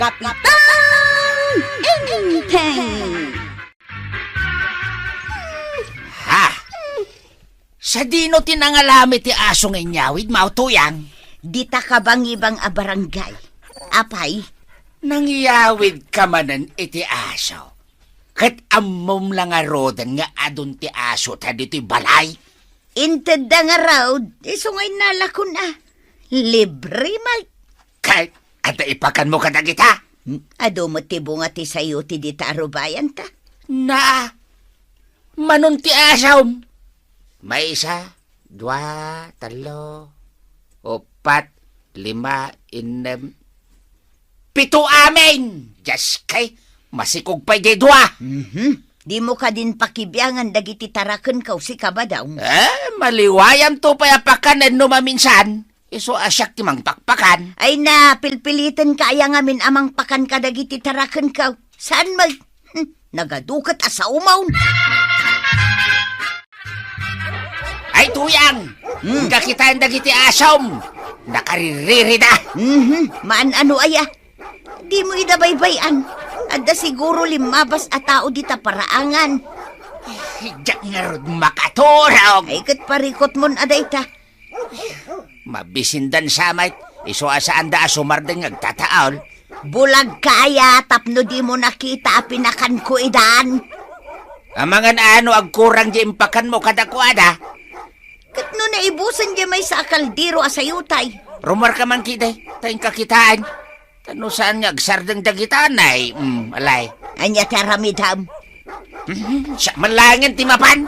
Kapitang Enteng! Ha? Sa dino tinangalami ti aso ng inyawid, mautuyang? Dita ka bang ibang abarangay? Apay? Nangyawid ka manan iti aso. Kat amom lang arodan nga adun ti aso ta dito'y balay. Inted da nga raw, isungay nalakon Libre may. Kat, ata ipakan mo kadagita. Ado mo tibo nga ti sayo ti dita arubayan ta. Na, manon ti asaw. May isa, dua, talo, opat, lima, inem, pito amin. Just kay, masikog pa di dua. Di mo ka din pakibiyangan dagiti taraken kaw si kabadaw. Maliwayam to payapakan no maminsan. Iso asyak ti mang pakpakan. Ay na, pilpilitan kaya ngamin amang pakan ka dagiti taraken kaw. Saan may? Nagadukat asa umaw. Ay tuyang, kakitaan dagiti asom. Nakaririri na. Maan ano aya? Di mo idabaybayan. Adda siguro limabas a tao dita paraangan. Hijak nga rod makaturog. Ay kat parikot mon aday ta. Mabisindan samay, iso asaan da asumardeng agtataol. Bulag kaya, tapno di mo nakita pinakan ko idan. Amangan ano agkurang di impakan mo kadakwada. Kat no naibusan di may sa kaldero asayutay. Rumor ka man kiday, tayong kakitaan. Tano saan nga agsardeng dagitaan ay, alay. Anya taramidam. Sa malangan timapan.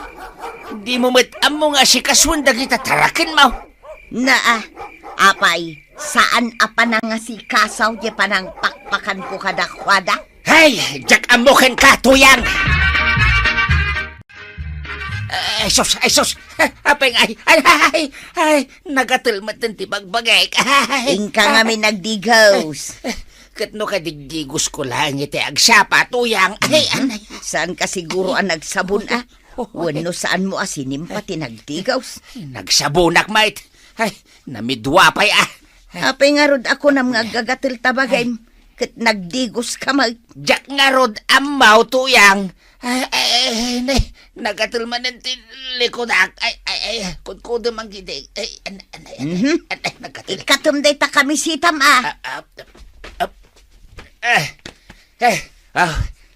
Di mo matam mo nga si kaswan dagita tarakin mo. Apay, saan apa na nga si kasaw di panang pakpakan ko kadakwada? Hey, jak amukin ka, tuyang! Ay, sus! Apay nga, ay, nagatulmat ng tibagbagay. Ingka nga may nagdigos. Katno ka digdigos ko lang iti agsapa, tuyang. Ay, anay. Saan ka siguro ang nagsabon Wano saan mo asinim pati nagdigos? Nagsabunak, mate. Ay, namidwapay Apay nga rod ako na mga gagatil tabagay. Kat nagdigos ka mag. Jak nga rod amaw, tuyang. Ay, nagatul man ng likodak. Ay, kudkudo mang gidig. Ay, nagatul. Ikatumday ta kami sitam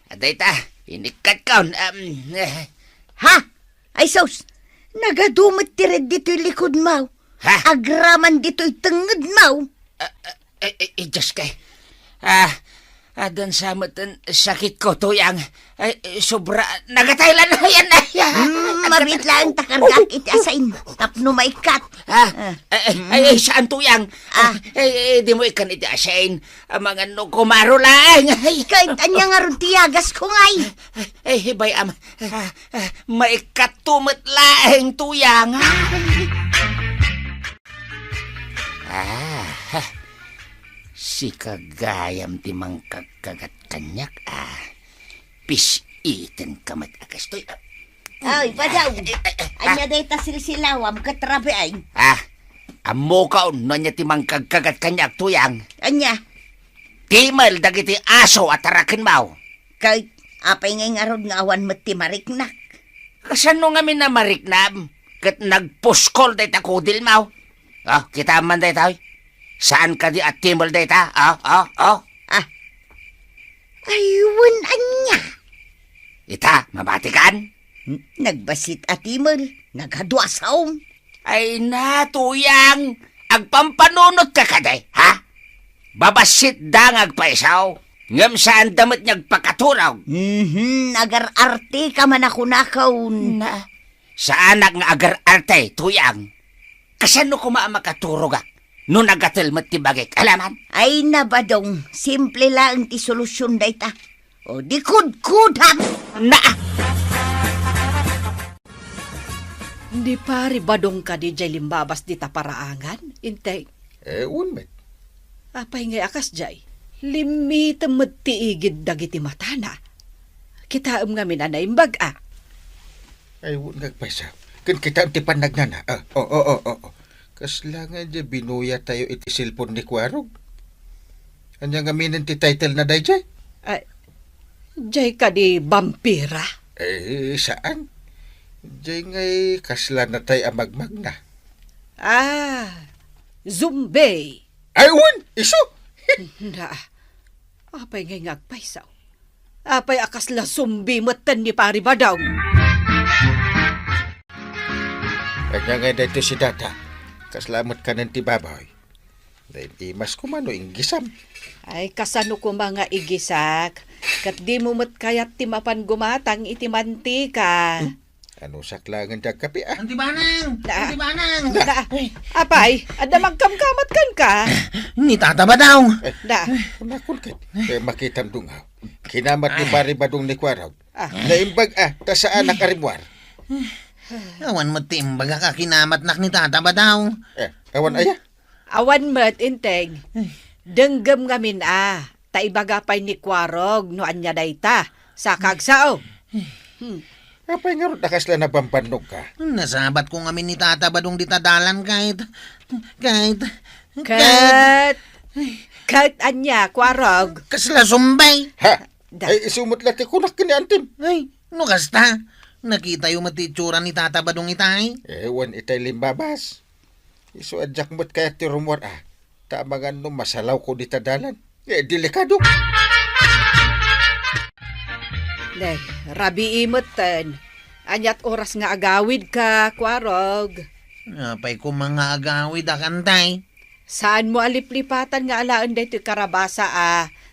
Aday ta, inikat kaon. Ha? Ay sos, nagadumot ti red dito'y likod maw. Ha? Agraman dito'y tenged maw. Diyos kay. Adan sa matan sakit ko, tuyang. Sobra, nagataylan na yan. Mabit lang takargat iti asain. Tapno maikat. Saan tuyang? Di mo ikan iti asain. Mga no kumaro lang. Kahit anya nga ron tiyagas ko ngay. Hibay maikat tumot lang, tuyang. Si kagayam ti mangkagkagat kanyak, pis-iten kamat akastoy. Ay, padaw. Anya day ta silsilawam katrabe ay. Amo ka no niya ti mangkagkagat kanyak, tuyang. Anya? Timal dagiti aso at tarakin mau. Kahit apay ngay nga ron nga awan mat ti mariknak. Kasano nga minamariknam? Kat nagpuskol day ta kudil mau. Kita man day tayo. Saan ka di at timal day ta? Aywan anya. Ita, mabatikan? Nagbasit at timal. Nagadwasaw. Ay na, tuyang. Agpampanunot ka kaday, ha? Babasit dang agpaisaw. Ngam saan damit niyag pakaturaw. Agar-arte ka man ako nakaw. Saan nga agar-arte, tuyang? Kasano ko makaturo ka? No nagatilmat ti bagay, alaman? Ay nabadong, simple lang ti solusyon day ta. O di kud-kudam. Di pari badong ka di jay limbabas di taparaangan? Intay. Unmet. Apay ngay akas jay. Limita matiigid dagiti matana. Kita nga minanay baga. Ay, nagpasa. Kan kita ti panagnana. Kaslangan dya binuya tayo iti silpon ni Kwarog. Anya nga minin ti title na day, Jay? Ay, jay ka di vampira. Saan? Jay nga'y kasla na tay amagmag na. Zumbay. Aywan! Iso! Na, apay ngay ngagpaysaw. Apay akas la sumbi matan ni pari badaw. Anya nga dito si Data. Kaslamat ka ng tibabaw. Dahil imas ko mano inggisam. Ay, kasano ko mga igisak. Kat di mo mat kayat timapan gumatang iti mantika. Ano saklangan da kape ah? Anti Banang! Da. Anti Banang! Da, apay, ada magkamkamat kan ka. Ni Tata Badaw! Da, Kunakul ka. Kaya makitam dungaw. Kinamat ni Bari Badong ni Kwaraw. Ah. Naimbag ta sa anak arimwar. Awan mo timbaga ka kinamatnak ni Tata Badaw. Awan aya? awan mat inteng. Denggem ngamin taibagapay ni Kwarog no anya dayta. Sa kagsao. Apay nga ron nakasla na pampanog ka. Nasabat ko ngamin ni Tata Badong ditadalan kahit Kat anya, Kwarog. kasla sumbay. Ha? Da. Ay isumot lati kunak kini antim. Ay, no kasta. Nakita yung matitsura ni Tata Badong itay. Ewan itay limbabas. Iso adyak mo't kaya ti rumor Tama nga no masalaw ko ditadalan. Delikado. Day, rabi imutan. Anyat oras nga agawid ka, Kwarog. Apay ko mga agawid akantay. Saan mo aliplipatan nga alaan dito karabasa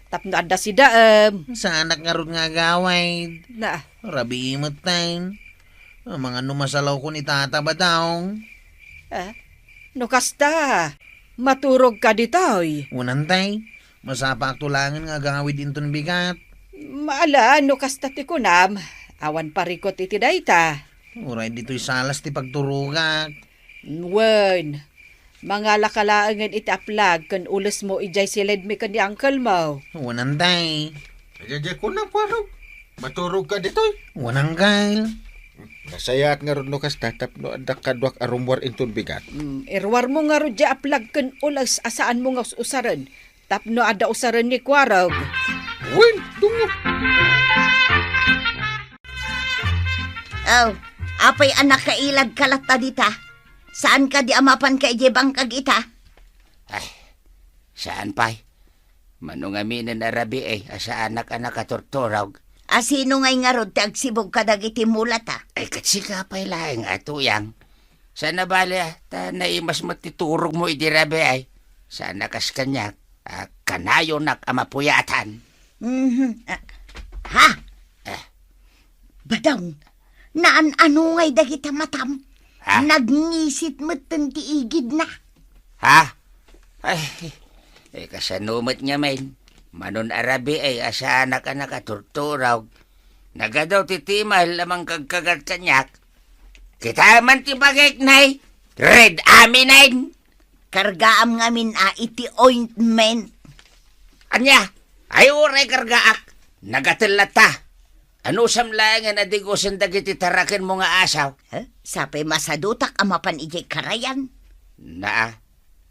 tapno anda si daem. Sa anak nga ron nga agawid. Na, Rabi imot tayo. Mga numasalaw ko ni Tata Badong. no kasta. Maturog ka ditoy. Unantay, masapak tulangan nga agawid inton bigat. Maala, no kasta ti kunam. Awan parikot iti dayta. Uray dito'y salas ti pagturugak. Wen, mga lakalaangan iti aplag kan ulas mo ijay silid mi kan di uncle mo. Unantay, Ajajay ko na Kwaraw. Maturog ka dito. unanggal. Nasayat nga ron no kas tatap no andak kadwak arumwar inton bigat. Irwar mo nga rodya aplag kan ulas asaan mo nga usaran. Tapno ada usaran ni Kwarog. Wen, tungo. Apay anak kailag kalata dita. Saan ka di amapan ka ijebang kagita? Ay, saan pa'y? Manong aminin na rabi asa anak-anak katortorog. Sino ngay nga rod ti agsibog ka dagiti mulat Ay, katsika pa'y laing atuyang. Sana bali ta naimas matiturog mo iti rabi Sana kas kanyak, kanayo nak amapuyatan. Ha? Badang, naan ano ngay dagita matam? Ha? Nagngisit mo ti igid na. Ha? Ay, kasanumat nga men. Manon arabi asa anak-anak katortorog. Nagadaw titimal lamang kagkagat kanyak. Kita man ti bagay nay. Red aminin. Kargaam ngamin iti ointment. Anya, ay uray kargaak. Nagatelata. Ano samlangan na digosan dagiti tarakin mo nga asaw? Sapay masadutak amapan ijay karayan.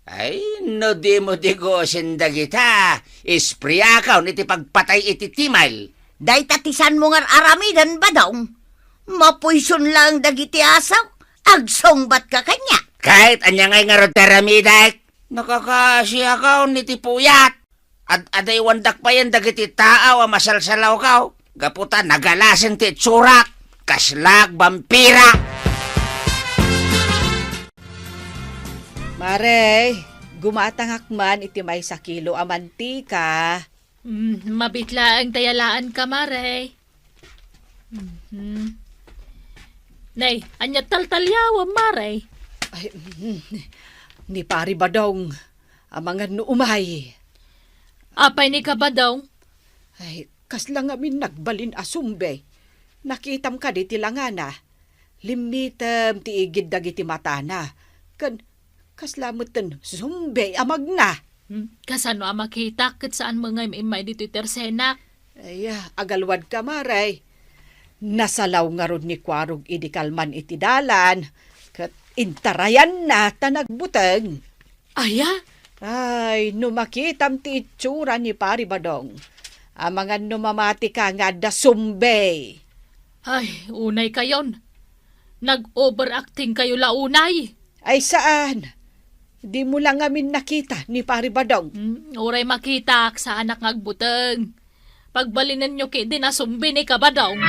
Ay, no di mo digosan dagita. Ispriyakaw niti pagpatay iti timal. Day tatisan mo nga aramidan badong. Mapuison lang dagiti asaw. Agsongbat ka kanya. Kahit anya ngay nga rotaramidak. Nakakasiyakaw niti puyat. At aday wandak pa yan dagiti taaw a masalsalaw kaw. Gaputa nagalasan ti tsurak. Kaslag vampira. Mare, gumatangak man iti may sa kilo a mantika. Mabitla ang tayalaan ka, Mare. Nay, anya taltalyawa, Mare. Ay, ni pari badong, mga nuumay. Apay ni ka ba daw? Ay, kaslang amin nagbalin asumbe. Nakitam ka di tilangana. Limitam ti igid dagiti matana. Kaslamutan sumbe amag na. Kasano ang makita kat saan mga imay dito'y tersenak? Ay, agalwad ka maray. Nasalaw nga ron ni Kwarog idikalman iti dalan. Kat intarayan na tanagbuteng. Aya, Ay, numakitam ti itsura ni Pari Badong. Amangan numamati ka nga da sumbay. Ay, unay kayon. Nag-overacting kayo launay. Ay saan? Di mo lang amin nakita ni Pari Badong. Uray makita sa anak ngagbuteng. Pagbalinan nyo ki dinasumbi ni Kabadong.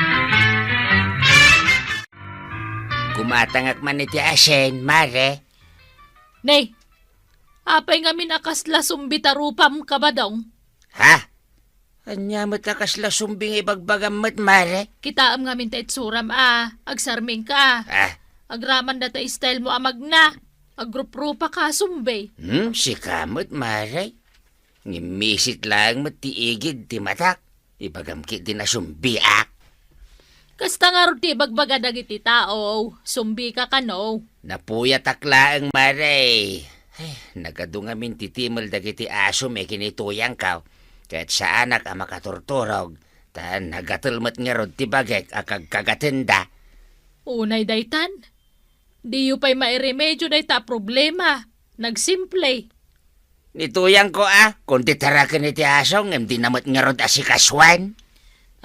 Gumatangak man iti asen, mare. Nay, apay ngamin akasla sumbi tarupam Kabadong. Ha? Anya matakasla sumbing ibagbagam mat, mare? Kitaam ngamin ta itsuram agsarming ka. Agraman data style mo amagna. Agrup-rupa ka sumbi. Si kamot, mare. Ngimisit lang matiigid ti matak. Ibagamkit din na sumbiak. Kasta nga rin ti bagbaga dagiti tao. Sumbi ka kano. Napuya taklaang, mare. Ay, nagadungamin titimol dagiti aso may kinituyang kaw. Kahit sa anak ang makaturturog. Tan nagatulmat nga rod ti bagek akag kagatinda. Unay daytan. Di yu pa'y mairemedyo dayta problema. Nagsimple. Nituyang ko kung titarakan iti aso ngem di namat nga rod asikaswan.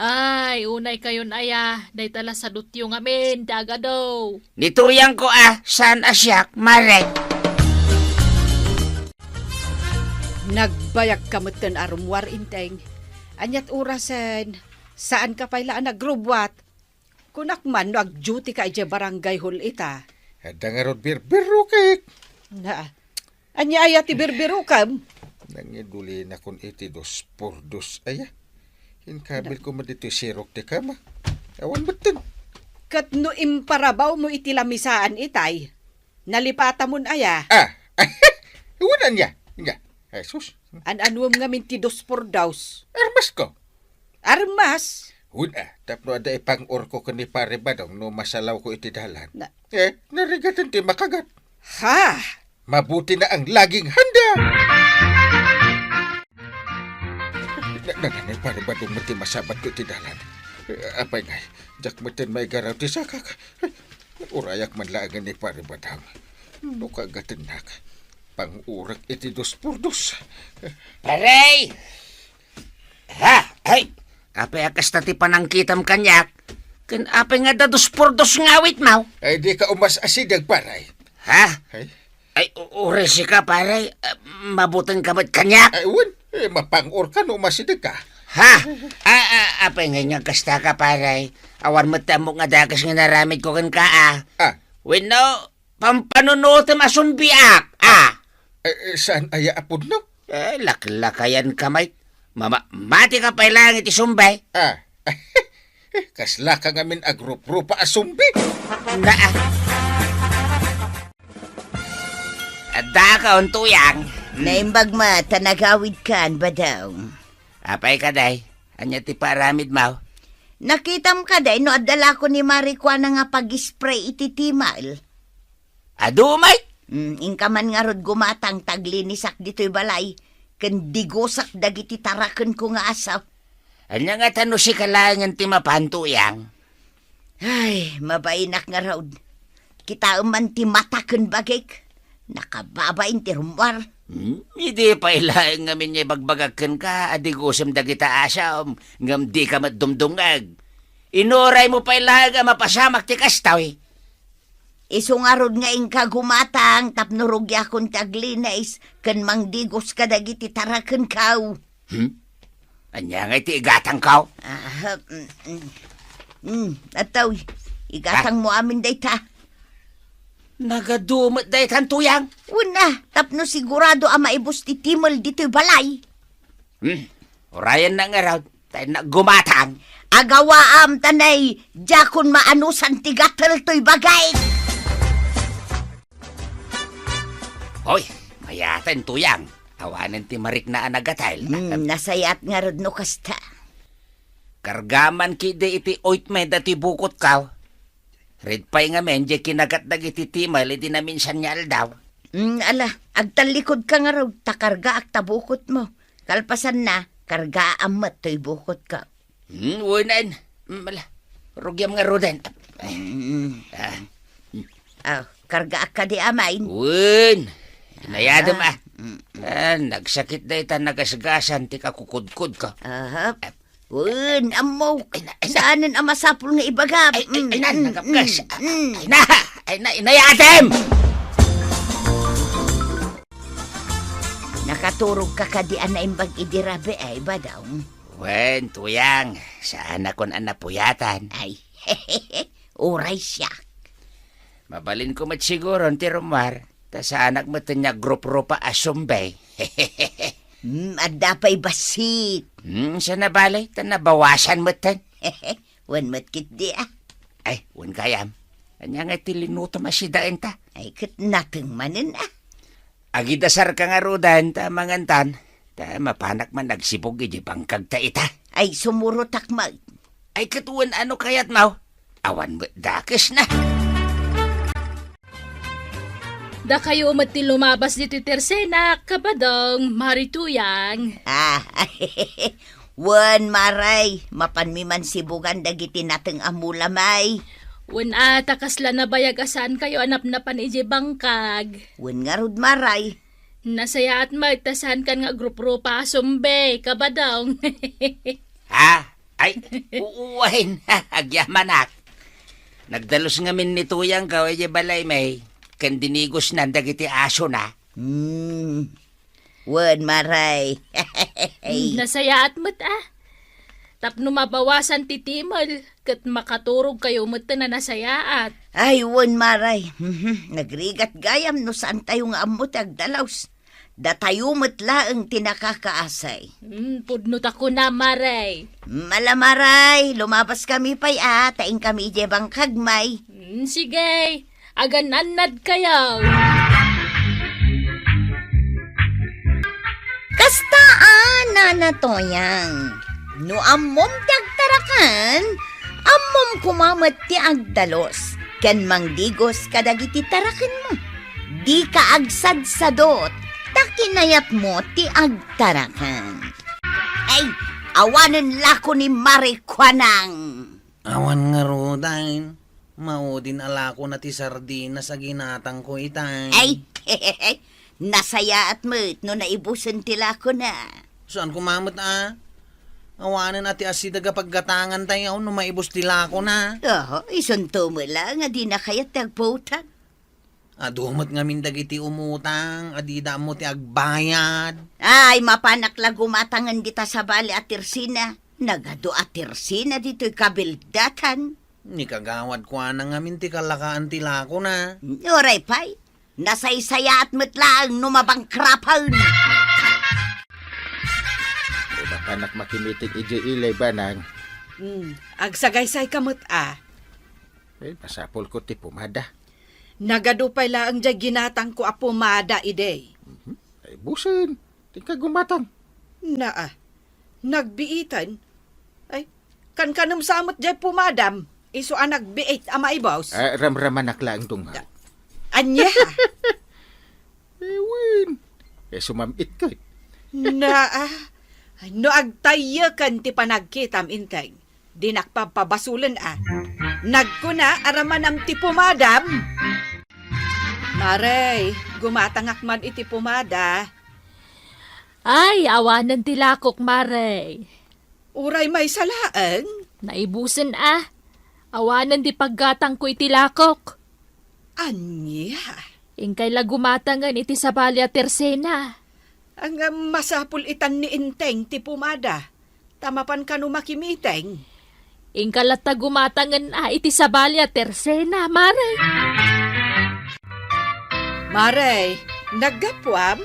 Ay, unay kayon daytala sa dutyo ngamin, daga daw. Nituyang ko saan asyak, mare? Nagbayag kamutan arumwar inteng. Anyat orasan, saan ka pala nagrubwat? Kunak man no ag-duty ka ija barangay hall ita. Ada nga rod birbiro kek. Na, anya aya ti birbiro kam? Nangiduli na kun iti 2x2 aya. Inkabil ko mo dito sirok ti kama. Awan betin. Kat no imparabaw mo iti lamisaan itay. Nalipata mon aya. Iwanan niya. Nga. Jesus. An-anuam nga min ti 2x2. Armas ko. Armas? Tapno ada ipang-or ko kani Pare Badong no masalaw ko iti dalan. Na- Narigatan ti makagat. Ha? Mabuti na ang laging handa. Nananay Pare Badong mati masabat ko iti dalan. Apay ngay, jak matin may garaw ti sakak. Urayak man laangan ni Pare Badong. No kagatin nak. Pang-urak iti 2x2. Paray! Ha? Ay! Apay akas tati panangkitam kanyak. Kan apay nga da 2x2 ngawit mau. Ay di ka umas asidag Paray. Ha? Ay, Ay, uresi ka, paray. Mabuting kamat kanyak. ay wan. Mapang-or ka no umasidag ka. Ha? Apay nga nga kasta ka, paray. Awan matamok nga dakas nga naramid ko kan ka, Wino, pampanunutam asumbiak, Saan aya apod no? Laklakayan kamay. Mati ka pa ilang iti sumbay. Kasla ka ngamin agrup-rupa asumbi. Na, Adda ka untuyang. Naimbag tanagawid kan ba daw? Apay ka, day. Anya ti paramid mau. Nakitam ka day no adala ko ni Marikwa na nga pag-spray iti timal. Adumay? Ingka man nga rod gumatang taglinisak dito'y balay. Ken digosak dagiti taraken ko nga asaw. Anya nga tano si kalangan ti mapantuyang. Ay, mabainak nga raod. Kita man ti mataken bagek. Nakababain ti rumwar. Hindi pa ilaing ngamin niya bagbagakan ka, adigusam dagita asam, ngam di ka matdumdungag. Inuray mo pa ilaga mapasamak ti kastaw. Isungarod nga ingka gumatang tapnurugya kon taglinays ken mangdigos ka dagiti taraken kaw. Anya nga iti igatang kaw? Ataw, igatang mo amin dayta. Nagadumot dahi tantuyang. Una, tapno sigurado ang maibos ti timol dito'y balay. Orayan na nga raw, tayo na gumatang. Agawaam tanay, jakon maanusan ti gatel to'y bagay. Hoy, mayatan tuyang. Awanan ti marik na anagatay. Nasayat nga rod no kasta. Kargaman ki de iti ointment at ibukot kaw. Red pay nga men, di kinagat dagiti timal, iti na minsan niya aldaw. Ala, agtalikod ka nga raw, takarga ak tabukot mo. Kalpasan na, karga amat to'y bukot ka. Wunan. Rugyam nga rodan. Karga ak ka di amain. Wun. Nayadam Nagsakit da ita nagasgasan ti kakukudkud ka. Ahap. Wen, amo. Saanan ang masapul nga ibagap? Nagapgas. Inayatem! Nakaturog ka kadian na imbag idirabe ay ba daw? Wen, tuyang. Saan akon anapuyatan? Ay, oray siya. Mabalin ko siguro ti Romar. Ta sa anak mo niya grupo pa asumbay. At dapay basit. Sa nabalay, ta nabawasan mo tan. Wan matkit di ah. Ay, wan kayam. Anya nga tilinuto masidain ta. Ay, kat nating manin ah. Agidasar ka nga rudan, ta mangantan. Ta mapanak man nagsibog iji bangkag ta ita. Ay, sumuro takmag. Ay katuan ano kayat mau? Awan mo dakis na. Da kayo umati lumabas dito Tersena, kabadong marituyang. Wan maray, mapanmiman sibugan dagiti nateng amulamay. Wen takasla na bayag asan kayo anap na paniji bangkag. Wan nga rod maray. Nasaya at magtasan kan nga grupo pa sumbe, kabadong. Ha? Ay, uuwahin. Agyamanak. Nagdalos ngamin ni tuyang kaway balay may. Kandinigos na dagiti aso na. Wan maray. Nasaya at mat Tapno mabawasan ti timol, kat makaturog kayo mat na nasayaat. Ay, wan maray. Nagrigat gayam no saan tayo nga amot agdalaws. Da tayo matlaang tinakakaasay. Pudnot ako na, maray. Malamaray, lumabas kami pa'y taing kami jebang kagmay. Sige, agananad kayo. Kastaan na toyang. No ammom ti agtarakan, ammom kumamat ti agdalos. Ken mangdigos kadagiti tarakan mo. Di ka agsadsadot, takinayat mo ti agtarakan. Ay, awanan lako ni Marikwanang. Awan nga rodain. Maudin alako na ti sardinas sa ginatang ko itay. Ay, nasaya at mo't no naibusan tila ko na. Saan kumamot Awanan ati asidaga paggatangan tayo no maibos tila ko na. Isunto mo lang, di na kaya tagputan. Adumot nga mindagiti umutang, adida mo ti agbayad. Ay, mapanakla gumatangan kita sa bali at Tersina. Nagado at Tersina dito'y kabildatan. Ni kagawad ko na nga minti kalakaan tila ko na. Oray pay, nasaysaya at matlaang numabangkrapan. Anak makimitig iji ilay banang. Agsagaysay kamot Eh, pasapol ko ti pumada. Nagadupay laang dya ginatang ko apumada ide. Ay, busin. Tingka gumatang. Nagbiitan. Ay, kankanam samot dya pumadam. Iso nagbiit amaibaws. Ramraman akla ang tungha. Anya? Ewan. Sumamit ko. No agtayo kan ti panagkitam inteng. Di nakpapabasulan Nagkuna aramanam ti pumadam. Maray, gumatangak man iti pumada. Ay, awanan tilakok, maray. Uray may salaan. Naibusan awanan di paggatang ko itilakok. Anya? Ingkay la gumatangan iti sabali at Tersena. Ang masapul itan ni inteng ti pumada. Tamapan ka no makimiteng. Ingkalata gumatangan iti sabali at Tersena, maray. Maray, naggapwam?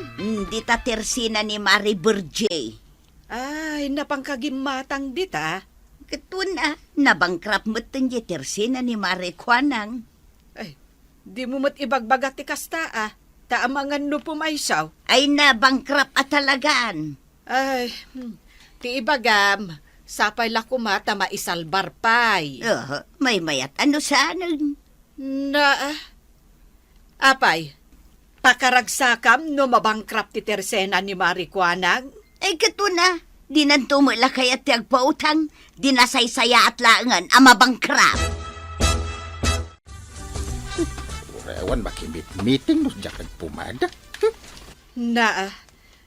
Di ta Tersina ni Mari Berje. Ay, napangkagimatang dita. Katuna, nabangkrap mo't ti Tersina ni Marikwanang. Ay, di mo mo't ibagbagat ti kasta Taamangan no pumaysaw. Ay nabangkrap at talagaan. Ay, ti ibagam, sapay la kumata maisalbar pay. May mayat ano saanan? Apay, pakaragsakam no mabangkrap ti Tersena ni Marikwanang. Ay katuna, dinantumula kaya ti agpautang, dinasaysaya at laangan ang mabangkrap. Urawan makimit-meeting no dyan pumada. Na,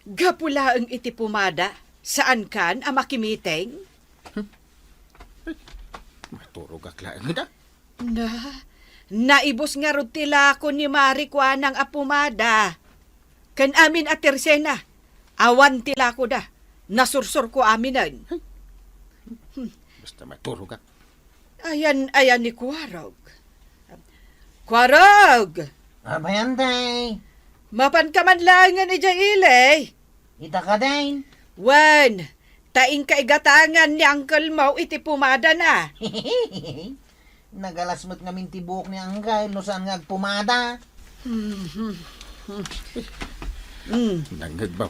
gapula ang iti pumada. Saan kan ang makimiteng? Maturog aklaan na. Na, naibos nga rod tila ko ni Marikwan ng apumada. Kan amin at tersena, awan tila ko da. Nasursur ko aminan. Basta maturog ak. Ayan ni Kwarog. Kwarog! Abayan, day. Mapan ka man lang nga ni Jaile. Ita ka, day. Wan, taing kaigatangan ni Uncle Mau iti pumada na. Nagalasmat nga mintibuk ni Angkay, no saan nga agpumada. Nangagbaw.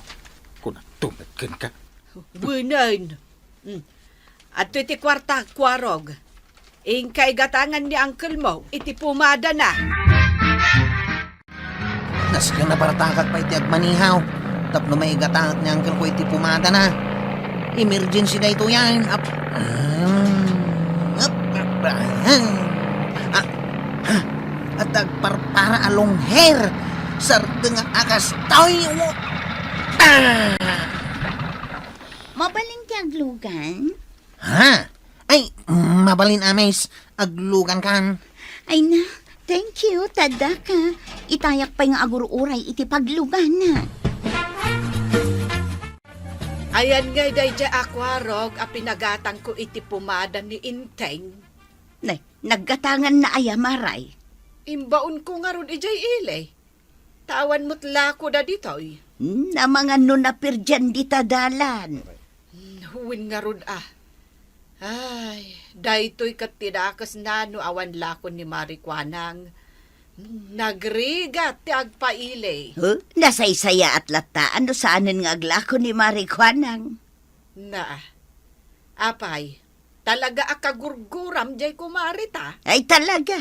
Kung tumatkan ka. Bunan. At iti kwarta, Kwarog. Ing kaigatangan ni Uncle Mau iti pumada na. Nasya na paratakat pa iti agmanihaw. Tapno may gatangat ni Uncle ko iti pumada na. Emergency na ito yan. At agparpara along hair. Sarda nga akas toy. Mabaling ti aglugan? Ha? Ay, mabalin ames. Aglugan kan. Ay na, thank you, tada ka. Itayak pa yung agururay iti paglugan na. Ayan ngay day dya Kwarog a pinagatang ko iti pumada ni Inteng. Nay, naggatangan na ayamaray. Imbaon ko nga ron ijay ile. Tawan mo't lako da ditoy. Na mga nunapir dyan di tadalan. Huwin nga ron Ay, daytoy kat tinakas na no awan lako ni Marikwanang. Nagrigat ti agpaile. Huh? Nasaysaya at lataan no saanin nga aglako ni Marikwanang. Na, apay, talaga akagurguram jay kumarita. Ay talaga.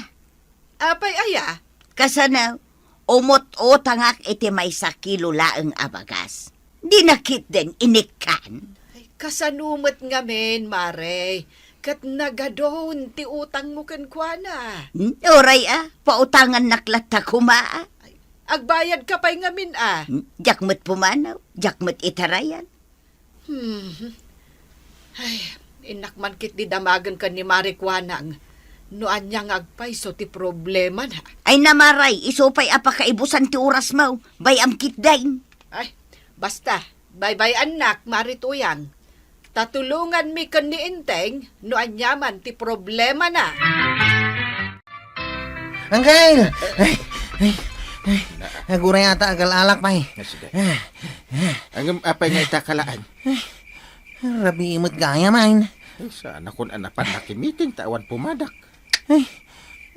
Apay aya, Kasana, umot-otangak iti may sakilo laeng abagas. Dinakit din inikan. ay, kasanumot nga men, Mare. Kat nagadon ti utang mo kenkwana. Oray pautangan naklata kumaa. Agbayad ka pa'y ngamin Jakmet pumanaw, jakmet itarayan. Ay, inakman kit di damagan ka ni Marikwanang. Noan niyang agpay so ti problema na. Ay namaray, isupay apakaibusan ti oras mo, bayam kitdain. Ay, basta, bye-bye anak, Marituyang. Tatulungan mi kan ni Inteng, noan yaman ti problema na. Angkay! Aguray ata agal-alak pa Sige. Ang apay nga itakalaan. Rabi imot gaya man. Sana kung anapan nakimiting tawan pumadak.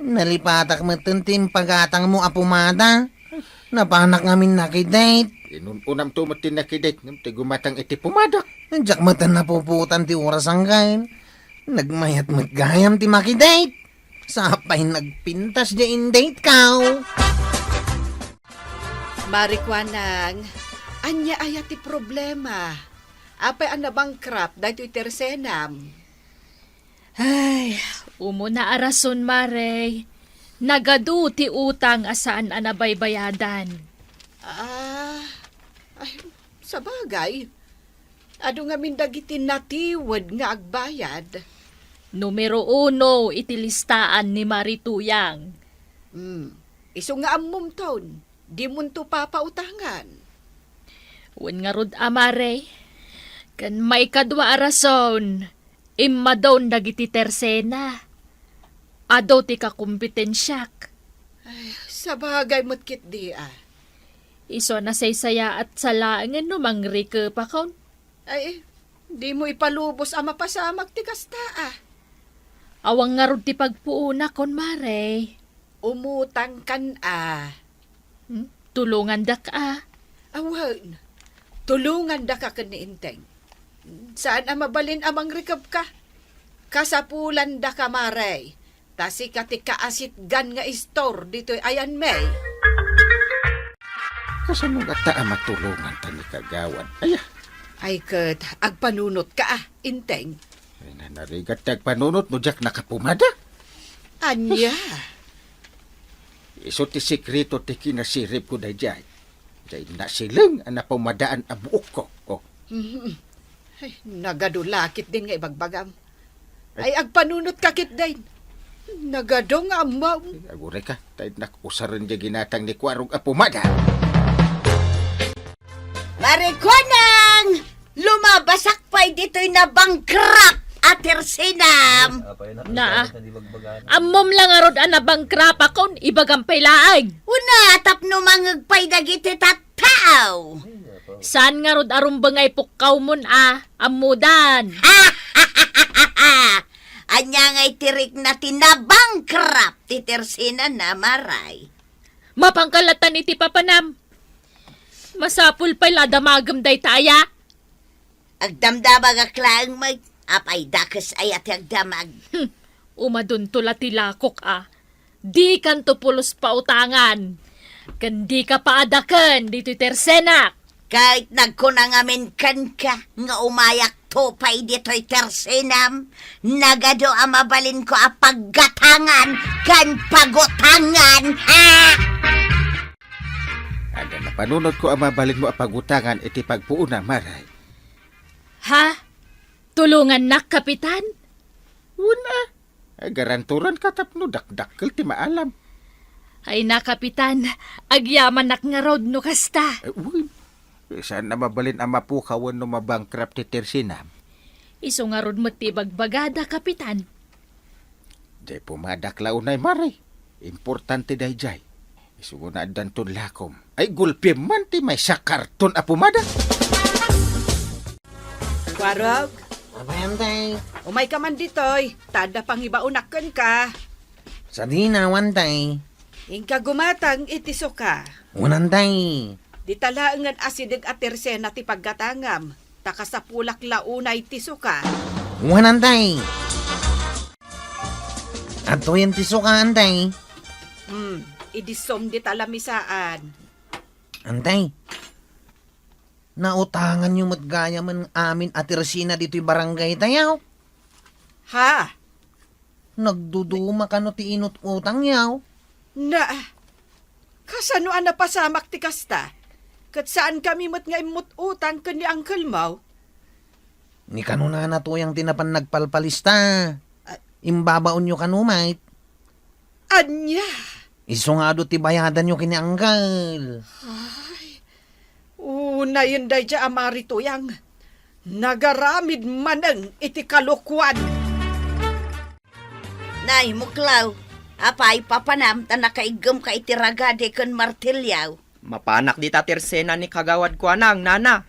Nalipatak matuntim pagatang mo apumada. Napanak ngamin nakidate. Inunam tumatin nakidate ng tigumatang iti pumadak. Diyak matan napuputan ti oras angkay. Nagmayat matgayam ti makidate. Sapay nagpintas di indate kaw. Marikwanang, anya ayat ti problema. Apay ang nabangkrap dahil iti tersenam. Ay, umuna arason, Mare. Nagadu ti utang asaan anabaybayadan. Ay, sa bagay. Ado nga mindagiti natiwad nga agbayad. Numero 1 iti listaan ni Marituyang. Iso nga ammom taon, di munto papautangan. Wen nga rod amare, kan may kadwa arason, immadon dagiti tersena. Ado ti kakumpetensyak. Sa bagay mo't kit di Iso na saysaya at salaangan no mangrike pa kaun. Ay, di mo ipalubos ang mapasamag ti kasta Awang nga rod ti pagpuuna kon mare. Umutang kan Tulungan dak Awan, tulungan da ka ni Inteng. Saan ang mabalin amang rikab ka? Kasapulan da ka, Mare. Tasi ka ti kaasit gan nga istor dito'y ayan may. Kasanong ata matulungan ta ni kagawan. Ay kat, agpanunot ka Inteng. Ay nanarigat tagpanunot mo jak nakapumada. Anya? Iso ti sikreto ti kinasirip ko na dyan. Kay nasilang ang napamadaan ang buok ko. Oh, Ay, nagadulakit din nga ibagbagam. Ay, agpanunot kakit din. Nagadong amaw. aguray ka. Tayo nakusaran niya ginatang ni Kwarong apumada. Marikonang! Lumabasak pa'y dito'y nabangkrap atersinam. Na, amom lang arod ang nabangkrap akon, ibagampay laag. Una, tapno mangagpay dagiti tattao. Saan nga rod arumbangay pukaw mon amudan. Anya nga'y tirik na tinabangkrap ti tersina na maray. Mapangkalatan iti papanam. Masapul pa'y ladamagam day taya. Agdamdamag aklaang may apay dakas ay at agdamag. Umadun tula tilakok Di kan to pulos pautangan. Kandi ka paadakan dito'y tersenak. Kahit nagkunangamin kan ka, nga umayak topay dito'y tersenam, nagado amabalin ko apaggatangan, kan pagutangan, ha! Ada na panunod ko ang mabalin mo apagutangan iti pagpuuna, maray. Ha? Tulungan na, kapitan? Una, ay garanturan ka tapno dakdakkel ti maalam. Ay na, kapitan. Agyaman nak nga road no kasta. Ay, uy, saan na mabalin ang mapukawan no mabangkrap ti tersinam? Iso nga road mo tibagbagada, kapitan. Jay pumadak launay, maray. Importante day jay. Isugo na danton lakom. Ay gulpi man ti may sakarton apumada. Kwarog, Apayan, tay. umay ka man ditoy. Tada pang ibaunakan ka. Sa dinawan, tay. Ingka gumatang itiso ka. Unan, tay. Di talaangan asidig at tersena ti paggatangam. Taka sa pulak launay tiso ka. Unan, tay. At to yung tisukaan, tay. Idisom di talamisaan. Antay. Nautangan yung matgaya man amin at Teresina dito'y barangay tayaw. Ha? Nagduduma ka no ti inut utang yaw. Na, kasano na pasamak ti kasta? Kat saan kami mat nga imut utang ka ni Uncle Mau? Ni kanuna na to yung tinapan nagpalpalista. Imbabaon nyo kanumait. Anya? Iso nga do ti bayadan nyo kini Uncle. Una yun day dya amari tuyang. Nagaramid manang iti kalukwan. Nay, muklaw, apay papanam, tanakaigam ka itiragade kan martilyaw. Mapanak di ta tersena ni kagawad ko anang, nana.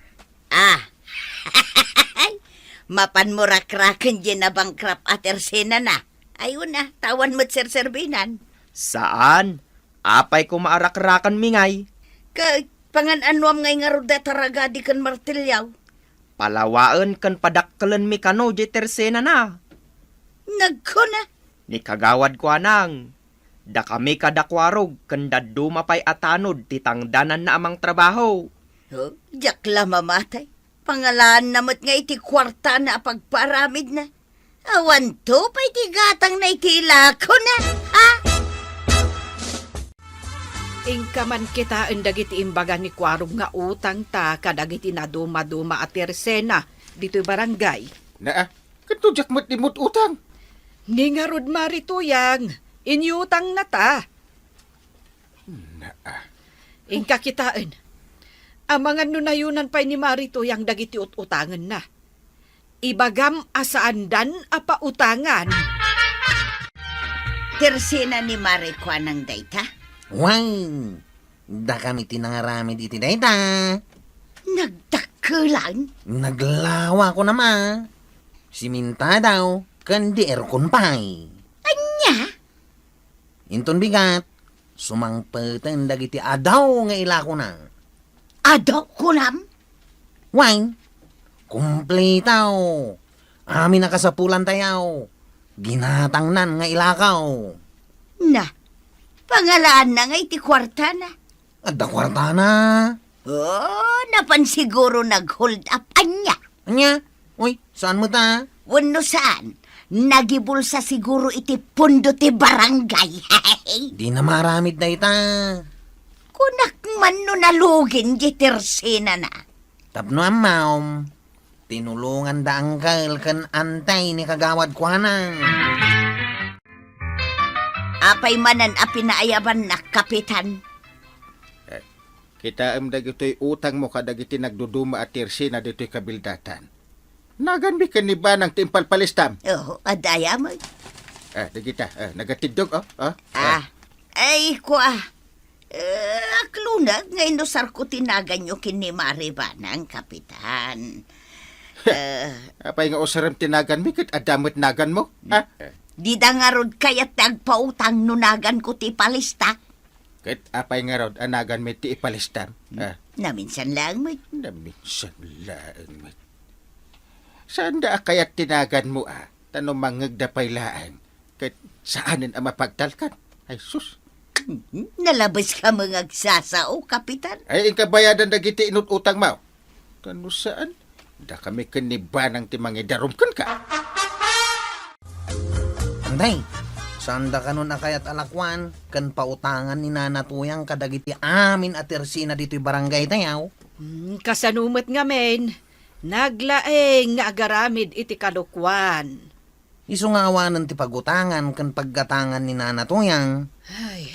Mapan mo rakraken dyan na bangkrap atersena na. Ayun na, tawan mo't serserbinan. Saan? Apay ko maarak-rakan mingay. Pangan anuam ngay nga ruda taragadi kan martilyaw. Palawaan kan padakkelan mi kano di tersena na. Nagko na. Ni kagawad ko anang. Da kami kadakwarog kan daduma pay atanod titangdanan na amang trabaho. Oh, jakla mamatay. Pangalaan namot nga iti kwarta na pagparamid na. Awan to pa'y tigatang na itila ko na, ha? Ingka man kita dagiti imbaga ni Kwarog nga utang ta kadagiti na duma-duma at tersena dito'y barangay. Na, katudyak matimot utang. Ni nga rod marituyang, inyutang na ta. Ingka kitaan, ang mga nunayunan pa'y ni marituyang dagiti utangan na. Ibagam asaandan apa utangan. Tersina ni Marikwa ng dayta? Wang. Da kami tinangaramid iti dayta. Nagdakulan? Naglawa ko naman. Siminta daw. Kandi erkon pay. Anya? Inton bigat. Sumangpeten dagiti adaw nga ilako na. Adaw kunam? Wang. Kumpletaw. Amin nakasapulan tayaw. Ginatangnan nga ilakaw. Na, pangalaan na nga iti kwarta na. At da kwarta na. Oh, napansiguro nag-hold up. Anya? Anya? Uy, saan mo ta? Wano saan? Nagibulsa siguro iti pundo ti barangay. Di na maramid na ita. Kunak man no nalugin di tersena na. Tapno amaw, tinulungan da angkel kan antay ni kagawad ko nang. Apay manan a pinaayaban na kapitan. Kita dagitoy utang mo kadagiti nagduduma at tirsi na dito'y kabildatan. Naganbi ka ni ba ng timpal palistam? Oh, adaya mo. Dagita, nagatidog, Ay, aklunag ngayon no sarko tinagan nyo kinimaribanang kapitan. Apay nga usaram tinagan mi, kat adamot nagan mo? Di da nga rod kaya't nagpautang nunagan ko ti palista. Kat apay nga rod, anagan mi ti ipalistam. Naminsan lang mo. Naminsan lang mo. Saan da kaya't tinagan mo, Tanong mangagdapay laan. Kat saanin ang mapagtalkan? Ay, sus. Nalabas ka mga agsasao, kapitan. Ay, kabayadan dagiti inututang mo. Tano saan? Da kami kanibanang timangidarom kan ka. Anday, saan da kanon na kayat alakwan, kan pautangan ni nanatuyang kadagiti amin at tersina dito'y barangay tayaw. Kasanumat nga men, naglaeng nga agaramid iti kalukwan. Isu nga awanan ti pagutangan kan paggatangan ni nanatuyang. Ay,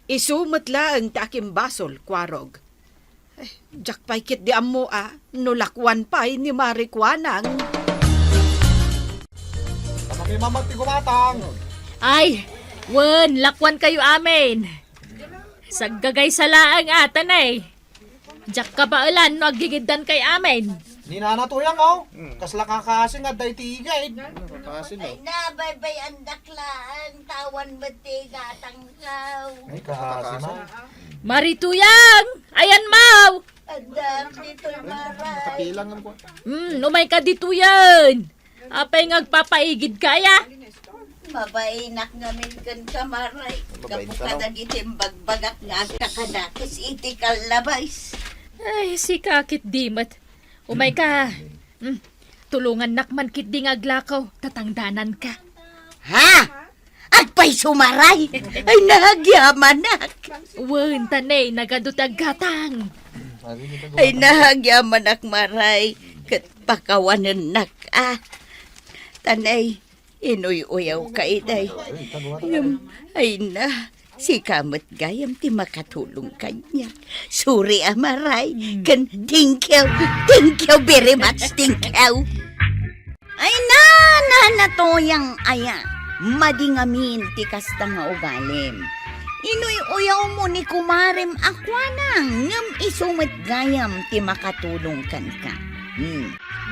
isumat lang ti aking basol, kwarog. Ay, jak pa'y kit di amo nulakwan pa'y ni Marikwanang. Ay, wen, lakwan kayo amin. Saggagay sa laang atan eh. Jak ka ba ulan no agigiddan kay amin? Ni nanatuyang oh. Kasla kakasing at day tigay. Ay, nabaybay ang daklaan, tawan matigatang kaw. Ay, kakasi ma. Marituyang! Ayan, Mau! Adam, dito maray. Kapilang ang ko. Numay ka dito yan. Apay ngagpapaigid kaya. Mabainak ngamin kan kamaray. Kapukadang itim bagbagat nga kakadakis iti kalabais. Ay, si kakit dimat. Umay ka. Tulungan nakman kit di ngaglakaw. Tatangdanan ka. Ha? Agpay sumaray? Ay, nahagyamanak. Wen, tanay, nagadutag gatang. Ay, nahagyamanak maray. Kat pakawanan nak, Tanay, inuy-uyaw ka iday. Ay na, si kamot gayam ti makatulong kanya. Suri amaray, kan thank you very much, thank you. Ay na toyang aya, madingamin ti kasta nga ugalim. Inuy-uyaw mo ni kumarim akwanang, ngam isumat gayam ti makatulong kan ka.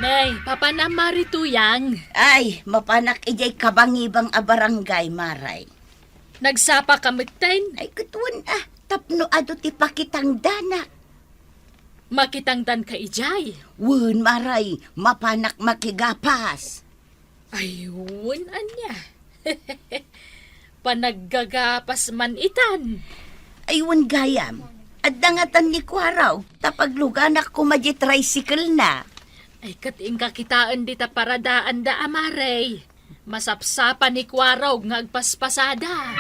Nay, papa na marituyang. Ay, mapanak ijay kabangibang a barangay, maray. Nagsapa kamiten. Ay, kutuan tapno ado ti pakitang dana. Makitangdan ka ijay. Wun, maray, mapanak makigapas. Ayun, anya. Panaggagapas man itan. Ayun, gayam. At dangatan ni Kwaraw, tapagluganak ko tricycle na. Ay kating kakitaan dita paradaan da amaray. Masapsapa ni Kwaraw nga agpaspasada.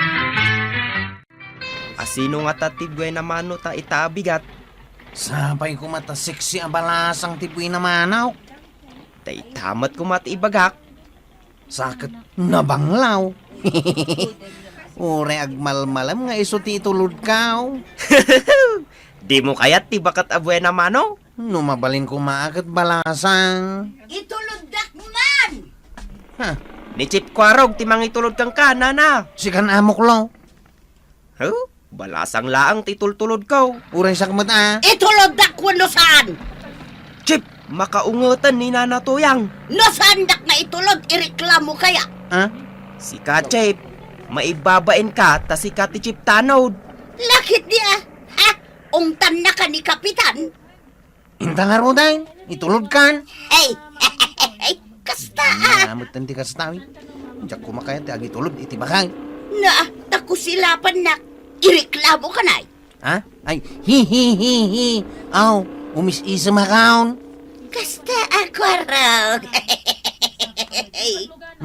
Asino nga tatigway naman no ta itabigat. Sapay ko mataseksi ang balasang tipuy na manaw. Tay tamat ko matibagak. Sakit nabanglaw. Ure agmalmalam nga iso titulod kaw. Di mo kayat tibakat abwe naman no? Numabalin ko maagat balasang. Ituludak man! Ha, Ni Chip Kwarog timang itulod kang kana na. sikan amok lo. Huh? Balasang laang titultulod ko. Uray sakmat Ituludak ko no saan? Chip, makaungutan ni nanatuyang. No saan dak na itulod, ireklamo kaya? Ha? Si ka, Chip, maibabain ka ta si ka ti Chip tanod. Lakit niya, ungtan na ka ni Kapitan. Inta nga roday, itulod kan. Ay, kasta Namot nanti ka sa tawi. Diyak kumakayat, agi tulod, itibakay. Na, takusilapan na, ireklamo ka na. Ha? Ay, hi. Aw, umis-isa makaon. Kasta ako raw.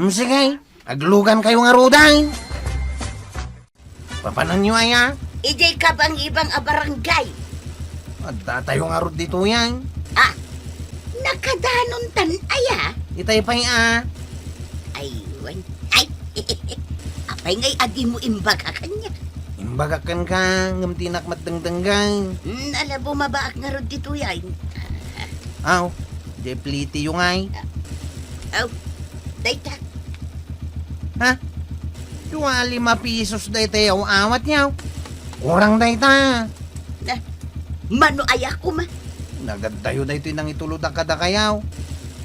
Sige, aglugan kayo nga roday. Papanan nyo aya. Ijay ka bang ibang a barangay? At tayo nga rod dito yan. Ah, nakadanon tan aya. Itay pa'y Aywan. Ay, apay ngay adi mo imbaga kanya. Imbagakan ka, ngamtinak matdangdanggang. Alabo mabaak nga rod dito yan. Aw, di pliti yung ay. Aw, dayta. Ha? Yung 5 pisos day tayo awat niyaw. Kurang day ta. Mano ayak ko ma. Nagadayo day ito nang itulod ang kada kayaw.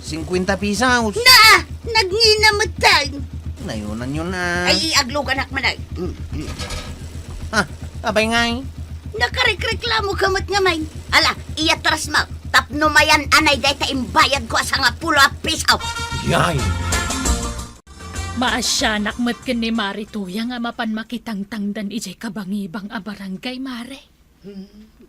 50 pisos. Na! Nagninamatan. Nayunan yun na. Ay, aglo ka nakmanay. Ha? Abay ngay. Nakarekreklamo kamat nga may. Ala, iyatras mo. Tapno mayan anay dayta imbayad ko asa nga 10 piso. Yay. Maasyanak mat ken ni Mari Tuya nga mapan makitang tangdan ijay kabangibang a barangay, Mare.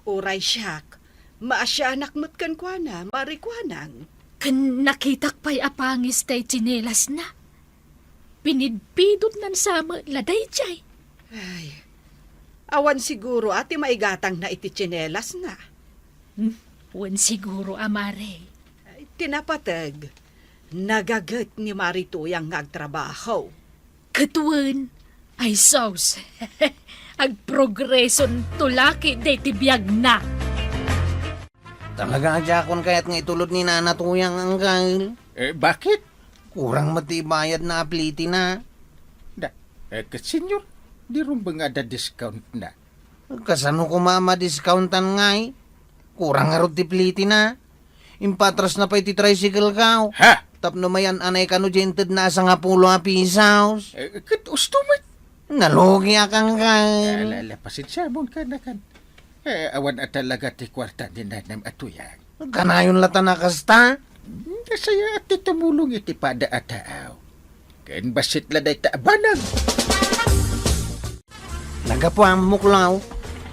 Uray siyak. Maasyanak mo't kan kwa na, marikwanang. Ken nakitak pa'y apangis tay chinelas na. Pinidpidot nan sama laday jay. Ay, awan siguro ati maigatang na iti tsinelas na. Wan siguro, Mare. Ay, tinapatag. Nagagat ni Marito yung ngagtrabaho. Katuan, ay sos. Agprogreson tulaki day tibiyag na. Talaga ajakon kaya't nga itulod ni Nana Tuyang ang kail. Bakit? Kurang matibayad na apliti na. Senyor, di rin ba nga da discount na? Kasano ko discountan ngay? Kurang nga rod ti pliti na. Impatras na pa iti tricycle ka. Ha? Tapno mayan anay kano jented na sa nga 10 pisos. Kat ustumat. Nalugi akang kail. Alala, pasensya mo ka na kan. Awan at talaga ti kwarta ni Nanam Atuyang. Kanayon lata na kasta. Kasaya at tumulong iti pada at taaw. Ken basit laday taabanag. Nagapuang muklaw.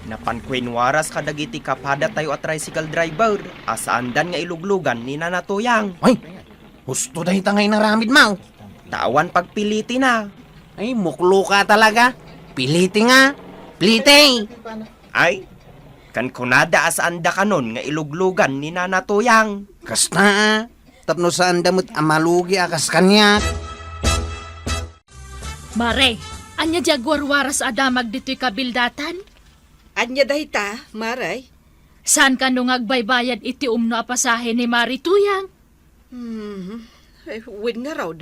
Napankwin waras kadagiti kapada tayo at tricycle driver. Asaandan nga iluglugan ni Nana Tuyang. Ay, gusto dahi tangay naramid mau. Tawan pagpiliti na. Ay, muklo ka talaga. Piliti nga. Piliti. Ay, kan kunada asaanda kanon nga iluglugan ni Nana Tuyang. Kasta tapno saan damot amalugi akas kanyak. Mare, anya jaguar waras adamag dito'y kabildatan? Anya dayta, Maray? Saan ka nung agbaybayad iti umno a pasahe ni Mari Tuyang? Ay, win nga raw.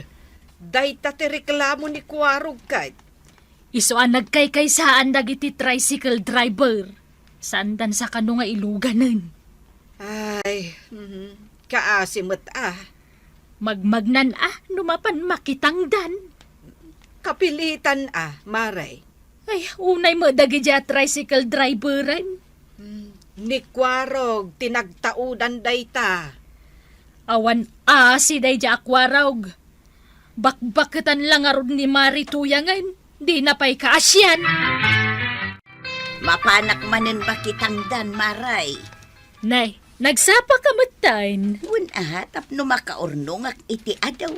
Dayta ti reklamo ni Kuwarog kay. Iso ang nagkaykaysaan dagiti tricycle driver. Sandan sa kano nga iluganan. Ay, kaasimot Magmagnan numapan makitangdan. Kapilitan Maray. Ay, unay mo dagi dya tricycle driveran. Ni Kuwarog, tinagtaudan dayta. Awan si day dya akwarog. Bakbaketan lang arod ni Mari Tuyangan. Di na pa'y kaasyan. Mapanak manen bakitangdan, Maray. Nay, nagsapa ka matain. Wan tapno makaurnong ak iti adaw.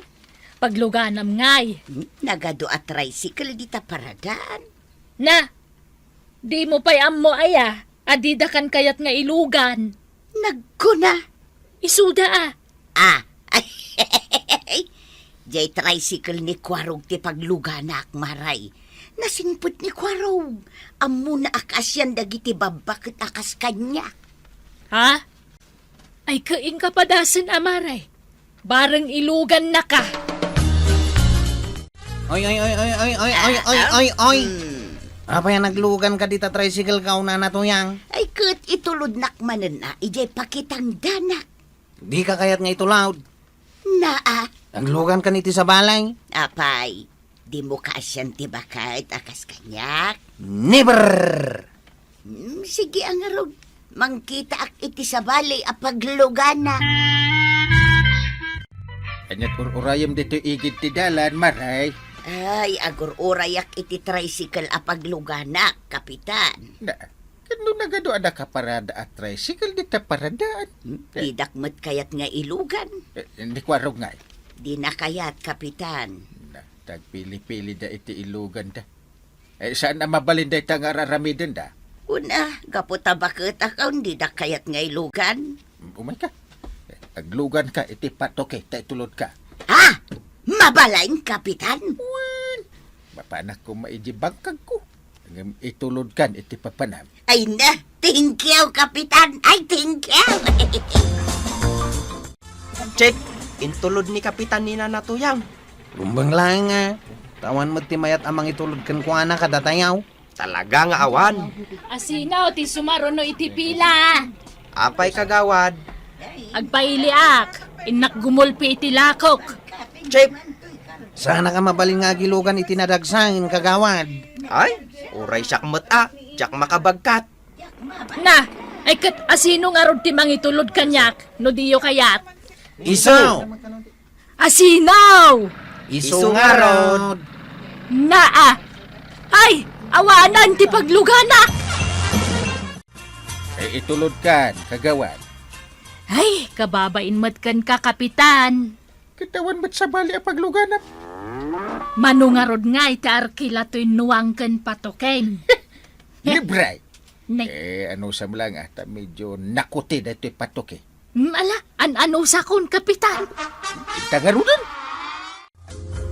Pagluganam ngay. Nagado at tricycle di ta paradaan. Na, di mo pa'y ammo aya. Adidakan kayat nga ilugan. Nagkuna. Isuda Ay, jay tricycle ni Kwarog ti pagluganak, Maray. Nasingput ni Kwarog. Ammo na akasyan dagiti babakit akas kanya. Ha? Ay kaing kapadasan, Amaray. Bareng ilugan na ka. Ay. Apa yan naglugan ka dita tricycle ka Nana Tuyang? Ay, kat itulod nakmanan ijay pakitang danak. Di ka kayat nga ito loud. Naglugan ka niti sa balay? Apay, di mo kaasyan ti bakit akas kanyak? Never! Sige ang arog. Mangkita ak iti sa balay apaglugana. Anyat urayam dito igid ti dalan, Maray. Ay, agur urayak iti tricycle apaglugana, kapitan. Kano nagado ada ka parada at tricycle di ta paradaan? Didakmat kayat nga ilugan. Hindi Kwarog nga. Di na kayat, kapitan. Tagpili-pili da iti ilugan da. Saan na mabalin da ita nga raramidin da? Una, gaputa bakit akaw, di da kayat nga ilugan. Umay ka. Aglugan ka, iti patoke, tay tulod ka. Ha? Mabalain, Kapitan? Mapanak ko maijibangkag ko. Ngam itulod kan, iti papanam. Ay na, thank you, Kapitan. Ay, thank you. Check, intulod ni Kapitan ni Nanatuyang. Rumbang lang nga. Tawan mo timayat amang itulod kan ko ana kadatayaw. Talaga nga awan. Asinaw, ti sumaro no iti pila. Apay kagawad. Agpailiak, inak gumulpi iti lakok. Check. Sana ka mabaling nga gilugan itinadagsangin kagawad. Ay, uray siyak mata. Diyak makabagkat. Na, ay kat asino nga rod ti mangitulod kanyak, no diyo kayat. Iso! Asinaw! Iso nga rod! Naa! Ay, awanan ti pagluganak! Itulod kan, kagawad. Ay, kababain mat kan ka, Kapitan. Kitawan ba't sa bali ang pagluganap? Manungarod nga iti arkila to'y nuwangken patoken. Libray. Ne, Ano sa lang ata medyo nakuti na ito'y patoke. ala, ano sakon, Kapitan? Tagarunan.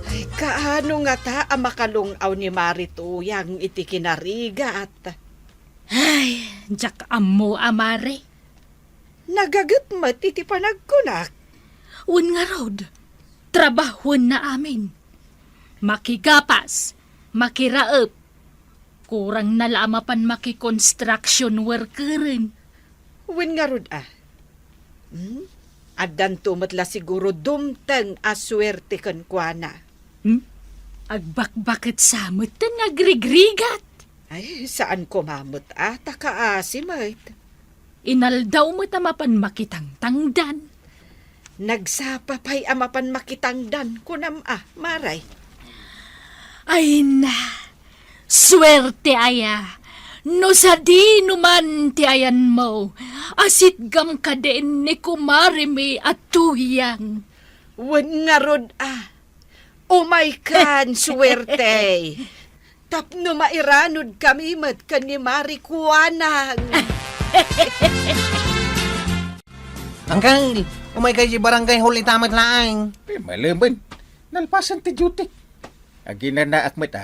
Ay, kaano nga ta ang makalungaw ni Marituyang iti kinariga at Ay, jak amo amare. nagagatmat iti panagkunak. Un nga rod, trabahon na amin. Makigapas, makiraep, kurang nalamapan maki-construction workerin. Wen nga rod Addan tumatla siguro dumteng aswerte kan kuana. Agbakbakit samot ta nagrigrigat. Ay, saan kumamot takaasimait. Inaldaw mo tamapan makitang tangdan. Nagsapapay amapan makitangdan kunam maray. Ay na, swerte aya. No sa di numan ti ayan mo, asit gam ka din ni kumarimi at tuyang. Wen nga rod umay kan swerte. Tapno mairanod kami mat kan ni Mari Kuanang. Angkal, umay kay si barangay huli tamat laang. Malaman. Nalpasan ti jutik. Agina na akmet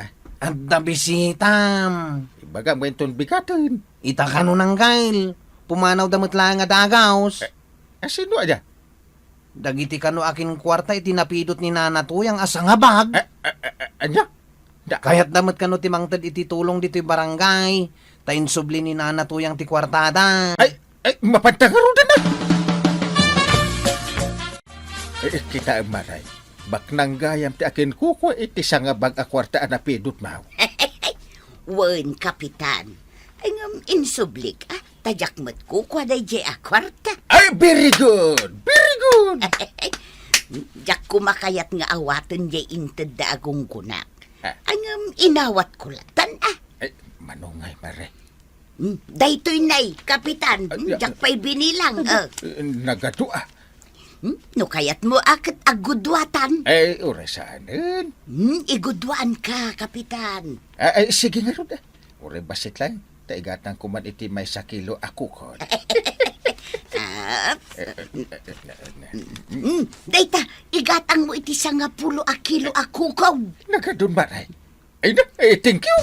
At dabisitam. Ibaga mo itong bigatan. Ita ka nun angkal. Pumanaw damat laang at agaws. Sino aja? Dagiti kano akin kwarta itinapidot ni Nanatuyang asangabag. Anya? Kaya't damat kano timangtad iti tulong dito'y barangay. Tayin subli ni Nanatuyang ti kwartada. Ay, mapantagarudan na! Kita ang maray. Baknang gayam ti akin kuko iti sangabag akwarta anapidot mau. Wen, Kapitan. Ay ngam insublik, tajak mat ko kwa day je akwarta. Ay, very good! Very good! Jak kumakayat nga awaten je inted da agong kunak. Ha? Ay ngam inawat kulatan Ay, manungay mare. Daytoy nay, Kapitan. Jak pa'y binilang. Nagado No kayat mo akit agudwatan. Ay, orasanan. Igudwan ka, Kapitan. Ay, sige nga ron. Ure basit lang. Taigatang kuman iti may sakilo ako ko. Dayta, igatang mo iti 10 kilo akukaw. Nagadun maray. Ay na, thank you.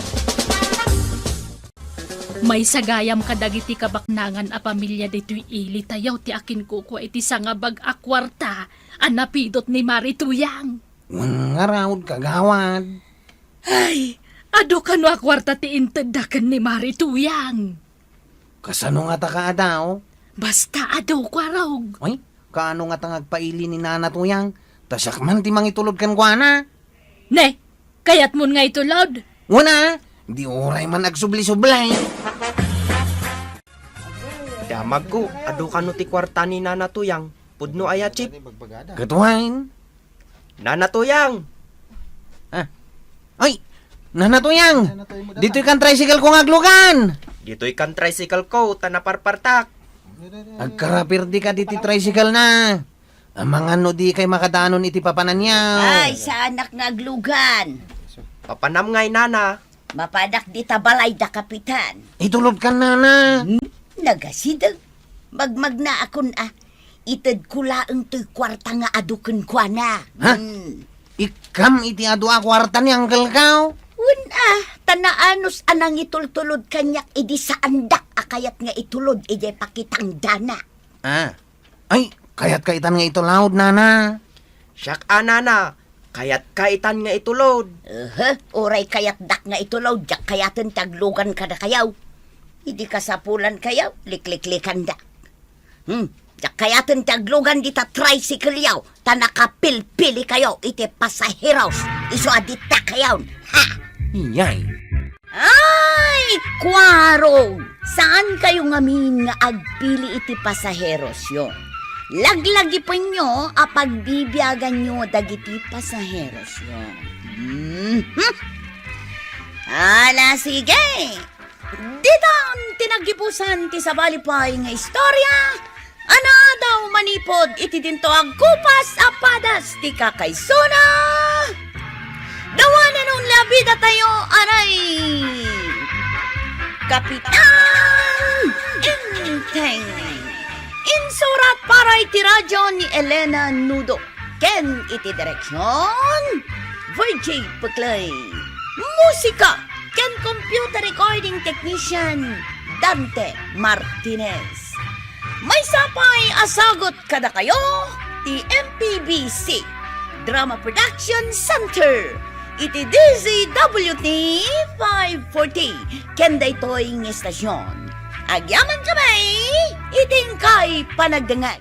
May sagayam kadagiti kabaknangan a pamilya dito'y ili tayaw ti akin kukwa iti sangabag akwarta anapidot ni Marituyang. Nga raod kagawad. Ay, ado ka no akwarta ti intedakan ni Marituyang. Kasano nga ta kaadaw? Basta ado kwarog. Ay, kaano nga tangagpaili ni Nanatuyang? Tasak man ti mangitulod kan kuana. Ne, kayat mon nga ito loud. Wala, di oray man agsubli-sublay. Damag ko, ado ka no ti kwarta ni Nanatuyang. Pudno aya, Chip. Katuhain. Nanatuyang! Ay, Nanatuyang! Dito'y kan tricycle ko ngaglugan! Dito'y kan tricycle ko, tanaparpartak. Agkarapirdi ka diti tricycle na. Ang mga no di kay makadanon iti papananyaw. Ay, sa anak nga aglugan. Papanam ngay, Nana. Mapadak di tabalay da kapitan. Itulod ka nana. Nagasidag. Magmagna akon Itad ko laang to'y kwarta nga adukan kwa na. Ha? Ikam iti adu kwarta ni Uncle Kao. Tanaanos anang itultulod kanyak idi sa andak akayat nga itulod idi pakitang dana. Ay, kayat kaitan nga ito loud, nana. Siyak anana, kayat kaitan nga itulod. Oray kayat dak nga itulod, jak kayatan taglugan ka na kayaw. Idi kasapulan kayaw, likliklikan dak. Jak kayatan taglugan di ta tricycle yaw, ta nakapilpili kayo, iti pasaheros, iso adita kayaw. Ha! Iyay. Ay, kwarog! Saan kayo ngamin nga agpili iti pasaheros yon? Laglagi po nyo apagbibiyagan nyo dagiti pasaheros yon. Ala, sige! Dito tinagipusan ti sabalipay nga istorya. Ana daw manipod iti dinto agkupas apadas ti kakaysona. Dawanan nung labida tayo, aray! Kapitan Inteng! Insurat para iti radyo ni Elena Nudo. Ken iti direksyon, VJ Puklay. Musika, ken computer recording technician, Dante Martinez. May sapay asagot kada kayo, ti MPBC, Drama Production Center. Iti DZWT 540 kenda ito'y istasyon. Agyaman kamay, iting kay panagdangag.